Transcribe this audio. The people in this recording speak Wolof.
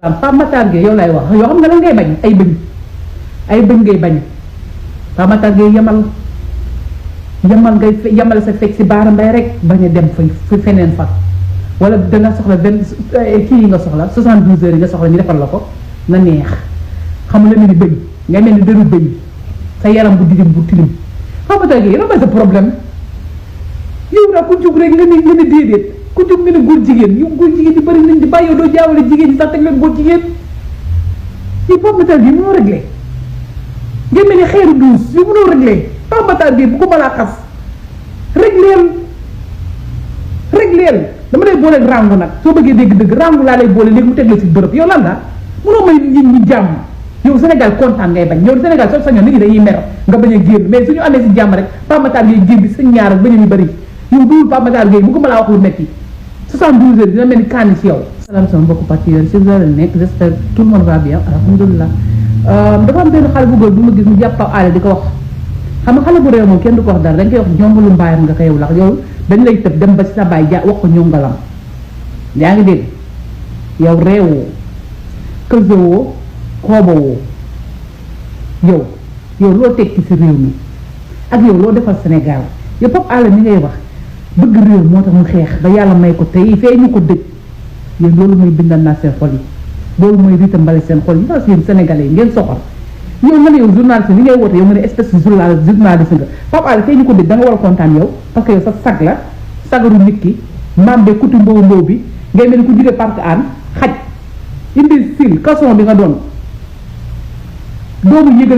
Pape Matar Gueye yow lay wax yoo xam nga lan ngay bañ ay bëñ ngay bañ Pape Matar Gueye yamal sa fekk si baara mbay rek bañ a dem fa feneen fa wala danga soxla kii yi nga soxla 72 heures yi nga soxla ñu defal la ko na neex xam nga mel ni bëñ nga mel ni dëru bëñ sa yaram bu didim bu tilim Pape Matar Gueye yow sa problème yow daa ku jug rek nga ne déedéet ku jóg nga ne góor jigéen yow góor jigéen di bëri nañ di bàyyi yow doo jaawale jigéen ñi sax teg leen góor jigéen yow Pape Matar Gueye mënoo réglé nga mel ni xeeru duus yow mënoo réglé Pape Matar Gueye bu ko balaa xas régleel dama lay booleeg rangu nag soo bëggee dégg-dëgg rangu laa lay boole léegi mu teg la ci bërëb yow lan la mënoo may nit ñi jàmm yow Sénégal kontaan ngay bañ yow Sénégal soo sañoon nit ñi dañuy mer nga bañ a génn mais suñu amee si jàmm rek Pape Matar Gueye génn bi sa ñaar ak bañ a ñu bëri yow duul Pape Matar Gueye bu ko ma laa wax lu metti 72 heures dina mel ni kaani si yow. salaam sama mbokku patriote si la nekk j'espère tout le monde va bien alhamdulilah dafa am benn xale bu góor bu ma gis mu jàpp aale di ko wax xam nga xale bu réew moom kenn du ko wax dara dañ koy wax ñongalu mbaayam nga koy wax yow dañ lay tëb dem ba ci sa baay wax ko ñongalam yaa ngi dégg yow réewoo kësewoo xoobawoo yow loo tekki si réew mi ak yow loo defal Sénégal yow Pape Alé mi ngay wax bëgg réew moo tax mu xeex ba yàlla may ko tey fee ñu ko dëj yéen loolu mooy bindal naa seen xol yi loolu mooy riita mbale seen xol yi parce que yéen sénégalais yi ngeen soxal yow nga ne yow journaliste li ngay woote yow nga ne espèce de journaliste nga Pape Alé fee ñu ko dëj da nga war a kontaan yow parce que yow sa sag la sagaru nit ki maam de kuti mbow bi ngay mel ni ku jóge parc an xaj indi sil kason bi nga doon doomu yëgal